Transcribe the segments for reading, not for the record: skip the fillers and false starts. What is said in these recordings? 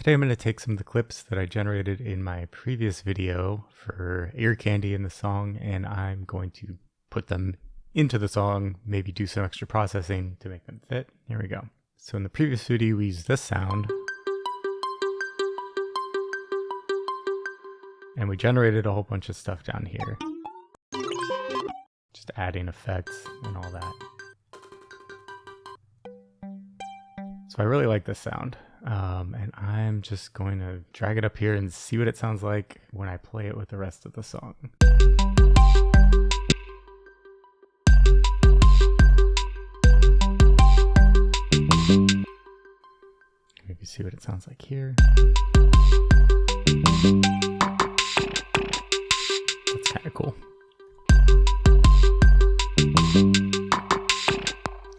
Today I'm going to take some of the clips that I generated in my previous video for Ear Candy in the song, and I'm going to put them into the song, maybe do some extra processing to make them fit. Here we go. So in the previous video we used this sound, and we generated a whole bunch of stuff down here. Just adding effects and all that. So I really like this sound. And I'm just going to drag it up here and see what it sounds like when I play it with the rest of the song. Maybe see what it sounds like here. That's kind of cool.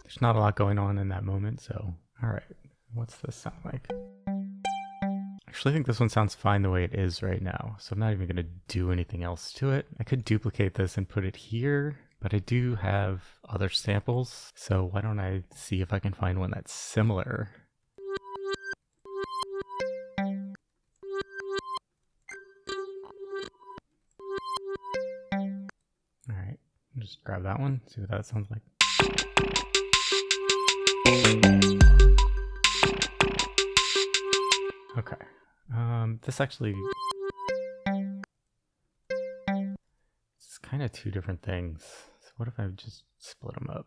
There's not a lot going on in that moment, so all right. What's this sound like? I actually think this one sounds fine the way it is right now, so I'm not even going to do anything else to it. I could duplicate this and put it here, but I do have other samples, so why don't I see if I can find one that's similar. Alright, just grab that one, see what that sounds like. Okay, this actually, it's kind of two different things. So what if I just split them up?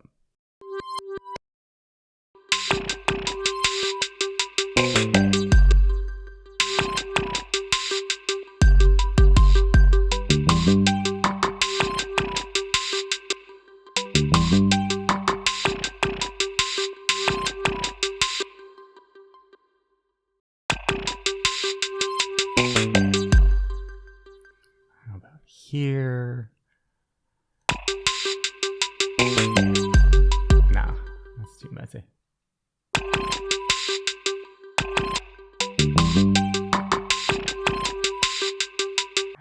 Here. Nah, that's too messy.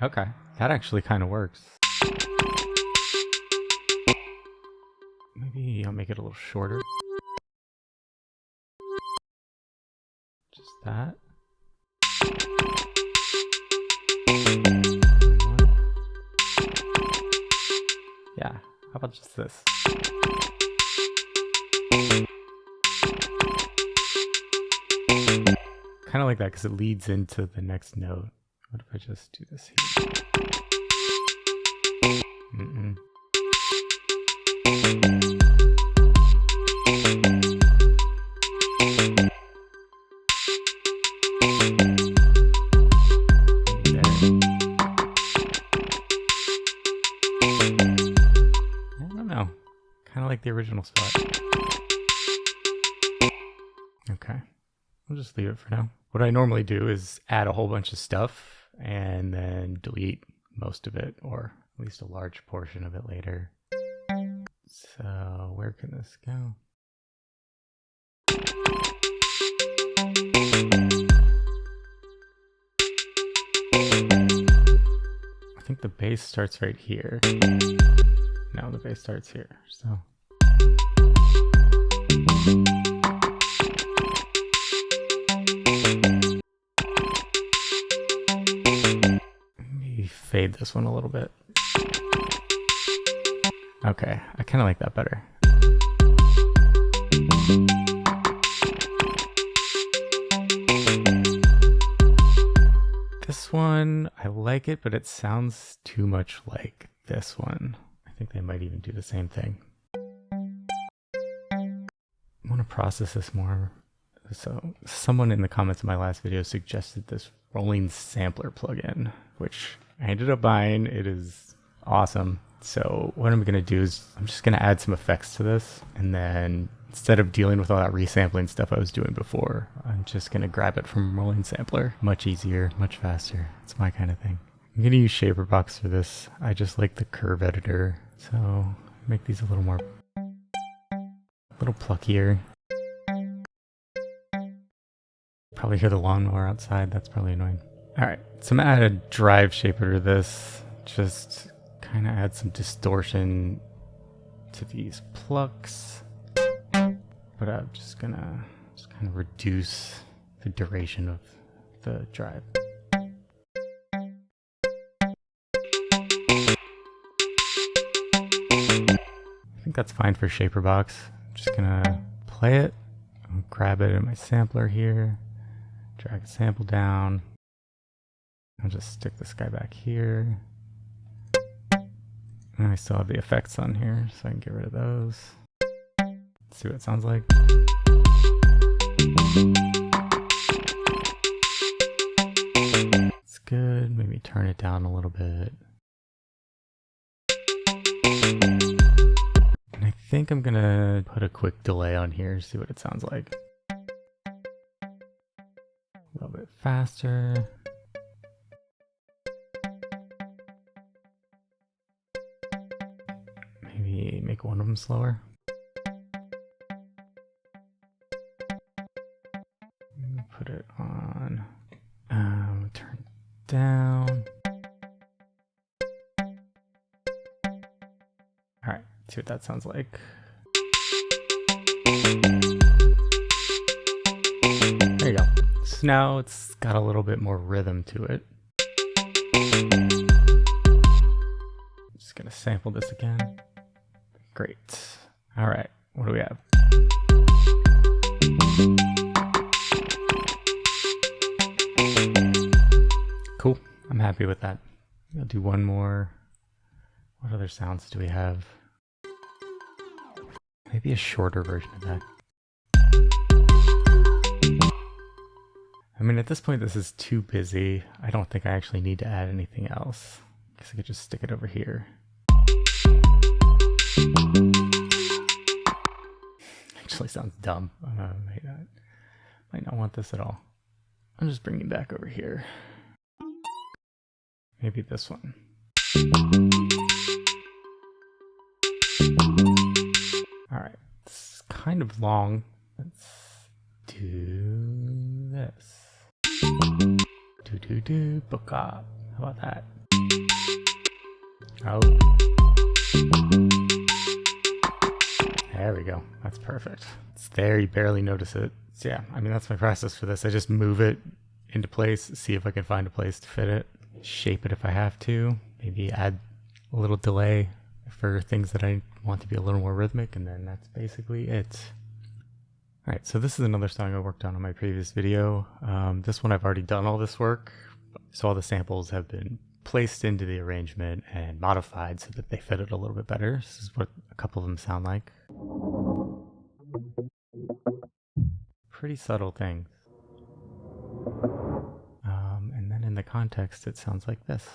Okay, that actually kind of works. Maybe I'll make it a little shorter. Just that. Yeah, how about just this? Kind of like that because it leads into the next note. What if I just do this here? Kind of like the original spot. Okay, I'll just leave it for now. What I normally do is add a whole bunch of stuff and then delete most of it, or at least a large portion of it later. So where can this go? I think the bass starts right here. No, the bass starts here, so. Maybe fade this one a little bit. Okay, I kind of like that better. This one, I like it, but it sounds too much like this one. I think they might even do the same thing. I want to process this more. So someone in the comments of my last video suggested this rolling sampler plugin, which I ended up buying. It is awesome. So what I'm going to do is I'm just going to add some effects to this, and then instead of dealing with all that resampling stuff I was doing before, I'm just going to grab it from rolling sampler. Much easier, much faster. It's my kind of thing. I'm going to use Shaperbox for this. I just like the curve editor. So make these a little pluckier. Probably hear the lawnmower outside. That's probably annoying. All right, so I'm gonna add a drive shaper to this. Just kind of add some distortion to these plucks. But I'm just gonna kind of reduce the duration of the drive. I think that's fine for Shaperbox. I'm just gonna play it, grab it in my sampler here, drag the sample down. I'll just stick this guy back here. And I still have the effects on here, so I can get rid of those. Let's see what it sounds like. It's good. Maybe turn it down a little bit. And I think I'm gonna put a quick delay on here, see what it sounds like. A little bit faster. Maybe make one of them slower. Put it on, turn it down. All right, see what that sounds like. There you go. So now it's got a little bit more rhythm to it. Just gonna sample this again. Great. All right, what do we have? Cool, I'm happy with that. I'll do one more. What other sounds do we have? Maybe a shorter version of that. I mean, at this point, this is too busy. I don't think I actually need to add anything else. I guess I could just stick it over here. Actually sounds dumb. Might not want this at all. I'm just bringing it back over here. Maybe this one. All right, this is kind of long. Let's do this. Do book up. How about that? Oh. There we go. That's perfect. It's there, you barely notice it. So yeah, I mean, that's my process for this. I just move it into place, see if I can find a place to fit it, shape it if I have to, maybe add a little delay for things that I want to be a little more rhythmic, and then that's basically it. All right, so this is another song I worked on in my previous video. This one I've already done all this work, so all the samples have been placed into the arrangement and modified so that they fit it a little bit better. This is what a couple of them sound like. Pretty subtle things. And then in the context, it sounds like this.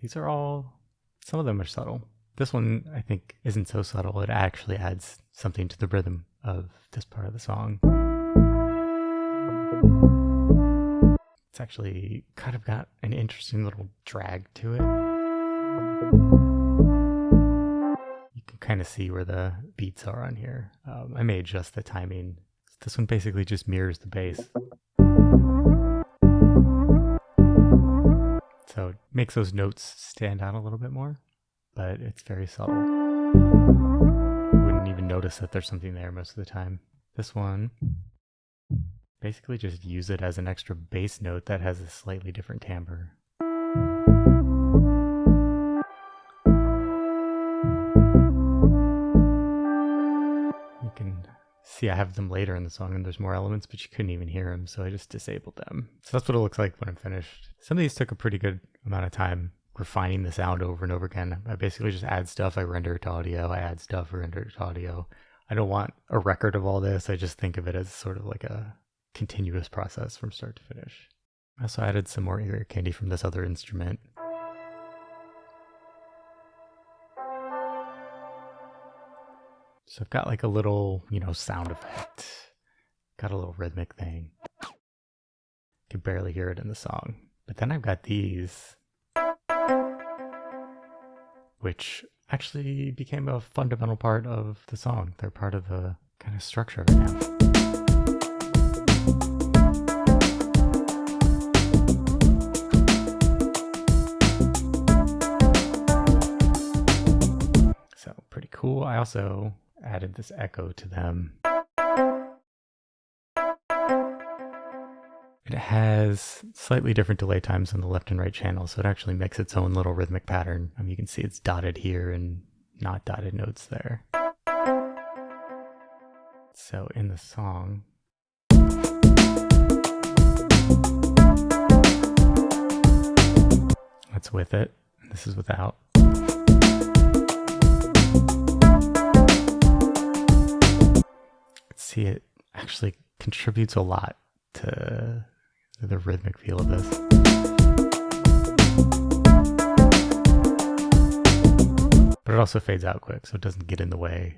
These are all, some of them are subtle. This one, I think, isn't so subtle. It actually adds something to the rhythm of this part of the song. It's actually kind of got an interesting little drag to it. You can kind of see where the beats are on here. I may adjust the timing. This one basically just mirrors the bass. So it makes those notes stand out a little bit more, but it's very subtle. You wouldn't even notice that there's something there most of the time. This one, basically just use it as an extra bass note that has a slightly different timbre. You can see I have them later in the song and there's more elements, but you couldn't even hear them, so I just disabled them. So that's what it looks like when I'm finished. Some of these took a pretty good amount of time refining the sound over and over again. I basically just add stuff, I render it to audio, I add stuff, I render it to audio. I don't want a record of all this, I just think of it as sort of like a continuous process from start to finish. I also added some more ear candy from this other instrument. So I've got like a little, sound effect. Got a little rhythmic thing. Can barely hear it in the song. But then I've got these, which actually became a fundamental part of the song. They're part of the kind of structure of it now. So pretty cool. I also added this echo to them. It has slightly different delay times on the left and right channel, so it actually makes its own little rhythmic pattern. You can see it's dotted here and not dotted notes there. So in the song, that's with it. This is without. See, it actually contributes a lot to the rhythmic feel of this. But it also fades out quick, so it doesn't get in the way.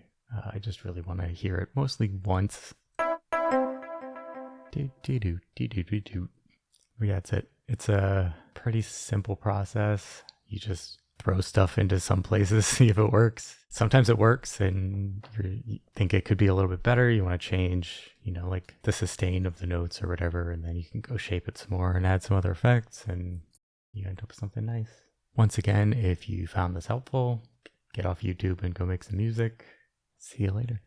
I just really want to hear it mostly once. Do do do do do do do. But yeah, that's it. It's a pretty simple process. You just throw stuff into some places, see if it works. Sometimes it works and you think it could be a little bit better. You want to change, like the sustain of the notes or whatever, and then you can go shape it some more and add some other effects, and you end up with something nice. Once again, if you found this helpful, get off YouTube and go make some music. See you later.